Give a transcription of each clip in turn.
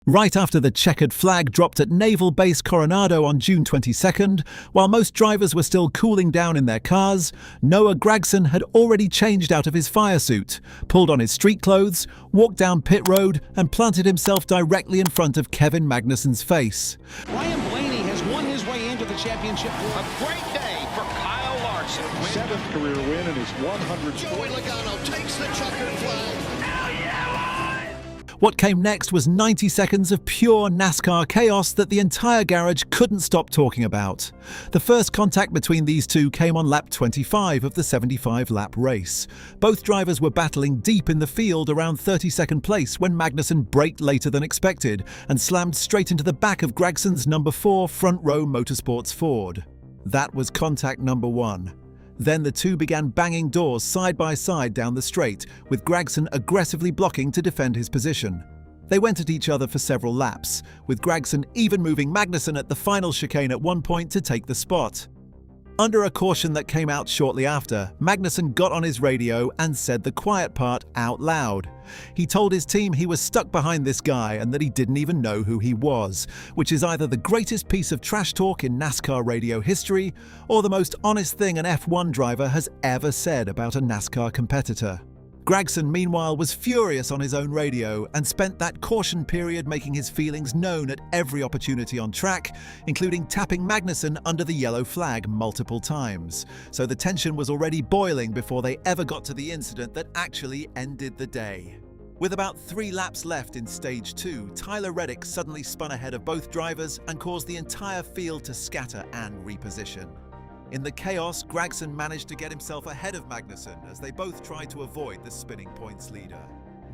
Right after the checkered flag dropped at Naval Base Coronado on June 22nd, while most drivers were still cooling down in their cars, Noah Gragson had already changed out of his firesuit, pulled on his street clothes, walked down pit road, and planted himself directly in front of Kevin Magnussen's face. Ryan Blaney has won his way into the championship. A great day for Kyle Larson. Seventh career win in his 100th. Joey Logano takes the checkered flag. What came next was 90 seconds of pure NASCAR chaos that the entire garage couldn't stop talking about. The first contact between these two came on lap 25 of the 75-lap race. Both drivers were battling deep in the field around 32nd place when Magnussen braked later than expected and slammed straight into the back of Gragson's number 4 front row Motorsports Ford. That was contact number 1. Then the two began banging doors side by side down the straight, with Gragson aggressively blocking to defend his position. They went at each other for several laps, with Gragson even moving Magnussen at the final chicane at one point to take the spot. Under a caution that came out shortly after, Magnussen got on his radio and said the quiet part out loud. He told his team he was stuck behind this guy and that he didn't even know who he was, which is either the greatest piece of trash talk in NASCAR radio history or the most honest thing an F1 driver has ever said about a NASCAR competitor. Gragson, meanwhile, was furious on his own radio and spent that caution period making his feelings known at every opportunity on track, including tapping Magnussen under the yellow flag multiple times. So the tension was already boiling before they ever got to the incident that actually ended the day. With about 3 laps left in Stage 2, Tyler Reddick suddenly spun ahead of both drivers and caused the entire field to scatter and reposition. In the chaos, Gragson managed to get himself ahead of Magnussen as they both tried to avoid the spinning points leader.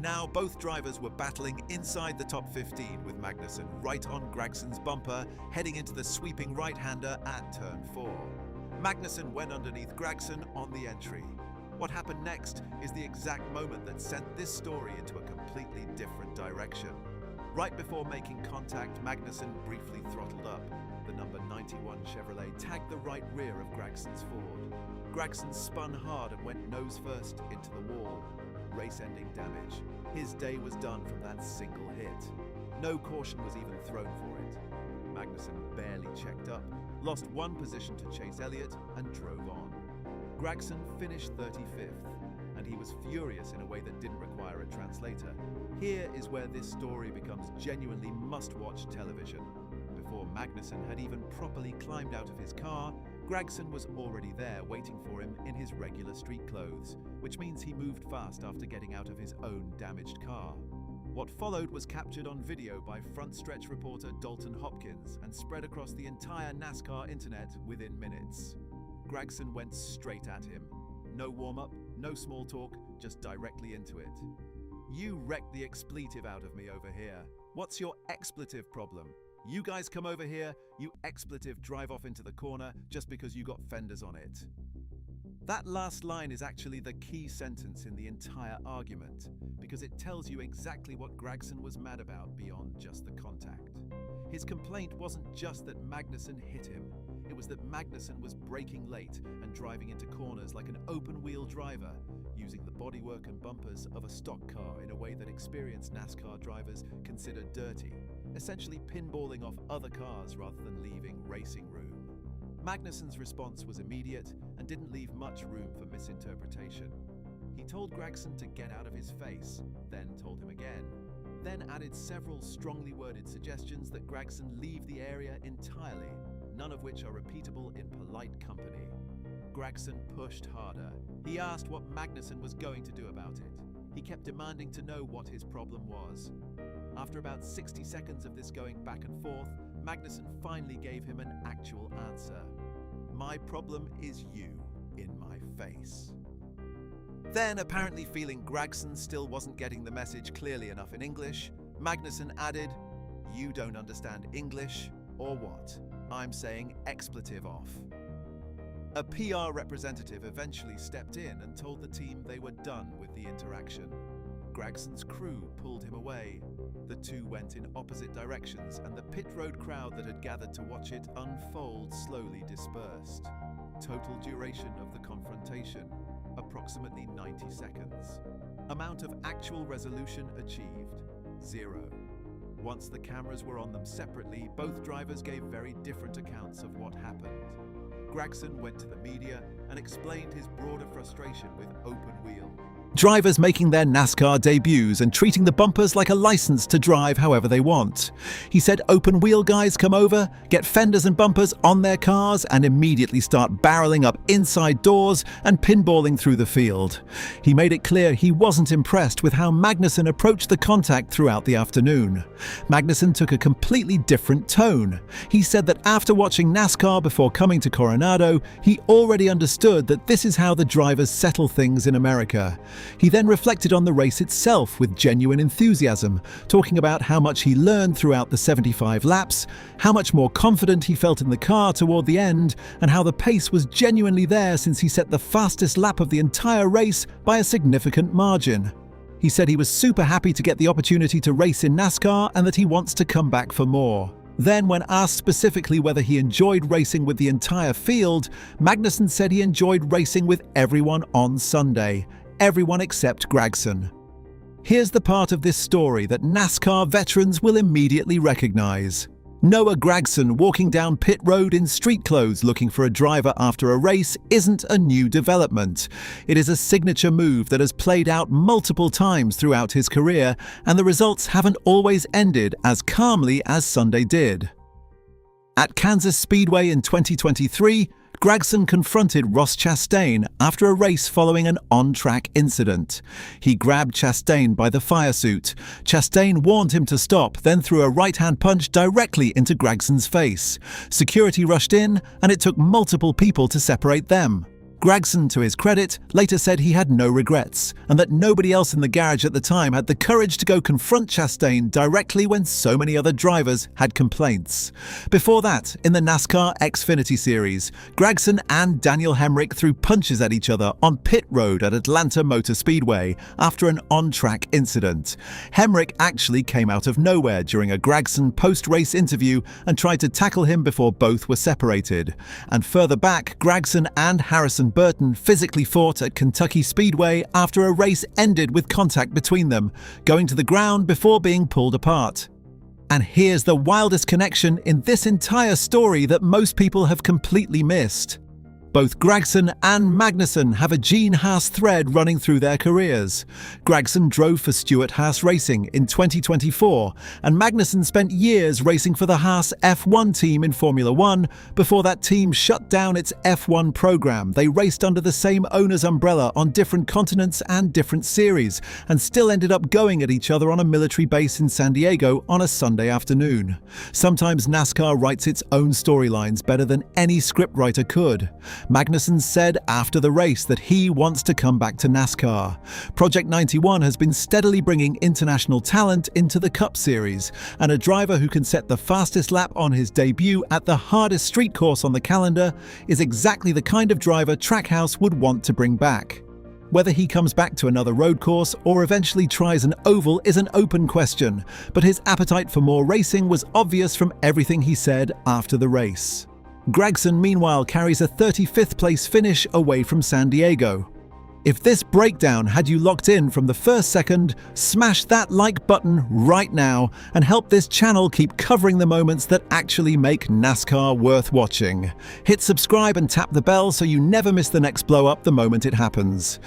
Now both drivers were battling inside the top 15 with Magnussen right on Gragson's bumper, heading into the sweeping right-hander at turn 4. Magnussen went underneath Gragson on the entry. What happened next is the exact moment that sent this story into a completely different direction. Right before making contact, Magnussen briefly throttled up. The number 91 Chevrolet tagged the right rear of Gragson's Ford. Gragson spun hard and went nose first into the wall. Race-ending damage. His day was done from that single hit. No caution was even thrown for it. Magnussen barely checked up, lost one position to Chase Elliott, and drove on. Gragson finished 35th, and he was furious in a way that didn't require a translator. Here is where this story becomes genuinely must-watch television. Before Magnussen had even properly climbed out of his car, Gragson was already there waiting for him in his regular street clothes, which means he moved fast after getting out of his own damaged car. What followed was captured on video by front stretch reporter Dalton Hopkins and spread across the entire NASCAR internet within minutes. Gragson went straight at him. No warm-up, no small talk, just directly into it. "You wrecked the expletive out of me over here. What's your expletive problem? You guys come over here, you expletive drive off into the corner just because you got fenders on it." That last line is actually the key sentence in the entire argument, because it tells you exactly what Gragson was mad about beyond just the contact. His complaint wasn't just that Magnussen hit him, it was that Magnussen was braking late and driving into corners like an open-wheel driver, using the bodywork and bumpers of a stock car in a way that experienced NASCAR drivers consider dirty, essentially pinballing off other cars rather than leaving racing room. Magnussen's response was immediate and didn't leave much room for misinterpretation. He told Gragson to get out of his face, then told him again, then added several strongly worded suggestions that Gragson leave the area entirely, none of which are repeatable in polite company. Gragson pushed harder. He asked what Magnussen was going to do about it. He kept demanding to know what his problem was. After about 60 seconds of this going back and forth, Magnussen finally gave him an actual answer. "My problem is you, in my face." Then, apparently feeling Gragson still wasn't getting the message clearly enough in English, Magnussen added, "You don't understand English, or what? I'm saying expletive off." A PR representative eventually stepped in and told the team they were done with the interaction. Gragson's crew pulled him away. The two went in opposite directions, and the pit road crowd that had gathered to watch it unfold slowly dispersed. Total duration of the confrontation, approximately 90 seconds. Amount of actual resolution achieved, 0. once the cameras were on them separately, both drivers gave very different accounts of what happened. Gragson went to the media and explained his broader frustration with open wheel. Drivers making their NASCAR debuts and treating the bumpers like a license to drive however they want. He said open wheel guys come over, get fenders and bumpers on their cars and immediately start barreling up inside doors and pinballing through the field. He made it clear he wasn't impressed with how Magnussen approached the contact throughout the afternoon. Magnussen took a completely different tone. He said that after watching NASCAR before coming to Coronado, he already understood that this is how the drivers settle things in America. He then reflected on the race itself with genuine enthusiasm, talking about how much he learned throughout the 75 laps, how much more confident he felt in the car toward the end, and how the pace was genuinely there since he set the fastest lap of the entire race by a significant margin. He said he was super happy to get the opportunity to race in NASCAR and that he wants to come back for more. Then, when asked specifically whether he enjoyed racing with the entire field, Magnussen said he enjoyed racing with everyone on Sunday. Everyone except Gragson. Here's the part of this story that NASCAR veterans will immediately recognize. Noah Gragson walking down pit road in street clothes looking for a driver after a race isn't a new development. It is a signature move that has played out multiple times throughout his career, and the results haven't always ended as calmly as Sunday did. At Kansas Speedway in 2023, Gragson confronted Ross Chastain after a race following an on-track incident. He grabbed Chastain by the firesuit. Chastain warned him to stop, then threw a right-hand punch directly into Gragson's face. Security rushed in, and it took multiple people to separate them. Gragson, to his credit, later said he had no regrets, and that nobody else in the garage at the time had the courage to go confront Chastain directly when so many other drivers had complaints. Before that, in the NASCAR Xfinity Series, Gragson and Daniel Hemrick threw punches at each other on pit road at Atlanta Motor Speedway after an on-track incident. Hemrick actually came out of nowhere during a Gragson post-race interview and tried to tackle him before both were separated. And further back, Gragson and Harrison Burton physically fought at Kentucky Speedway after a race ended with contact between them, going to the ground before being pulled apart. And here's the wildest connection in this entire story that most people have completely missed. Both Gragson and Magnussen have a Gene Haas thread running through their careers. Gragson drove for Stuart Haas Racing in 2024, and Magnussen spent years racing for the Haas F1 team in Formula One before that team shut down its F1 program. They raced under the same owner's umbrella on different continents and different series, and still ended up going at each other on a military base in San Diego on a Sunday afternoon. Sometimes NASCAR writes its own storylines better than any scriptwriter could. Magnussen said after the race that he wants to come back to NASCAR. Project 91 has been steadily bringing international talent into the Cup Series, and a driver who can set the fastest lap on his debut at the hardest street course on the calendar is exactly the kind of driver Trackhouse would want to bring back. Whether he comes back to another road course or eventually tries an oval is an open question, but his appetite for more racing was obvious from everything he said after the race. Gragson, meanwhile, carries a 35th place finish away from San Diego. If this breakdown had you locked in from the first second, smash that like button right now and help this channel keep covering the moments that actually make NASCAR worth watching. Hit subscribe and tap the bell so you never miss the next blow up the moment it happens.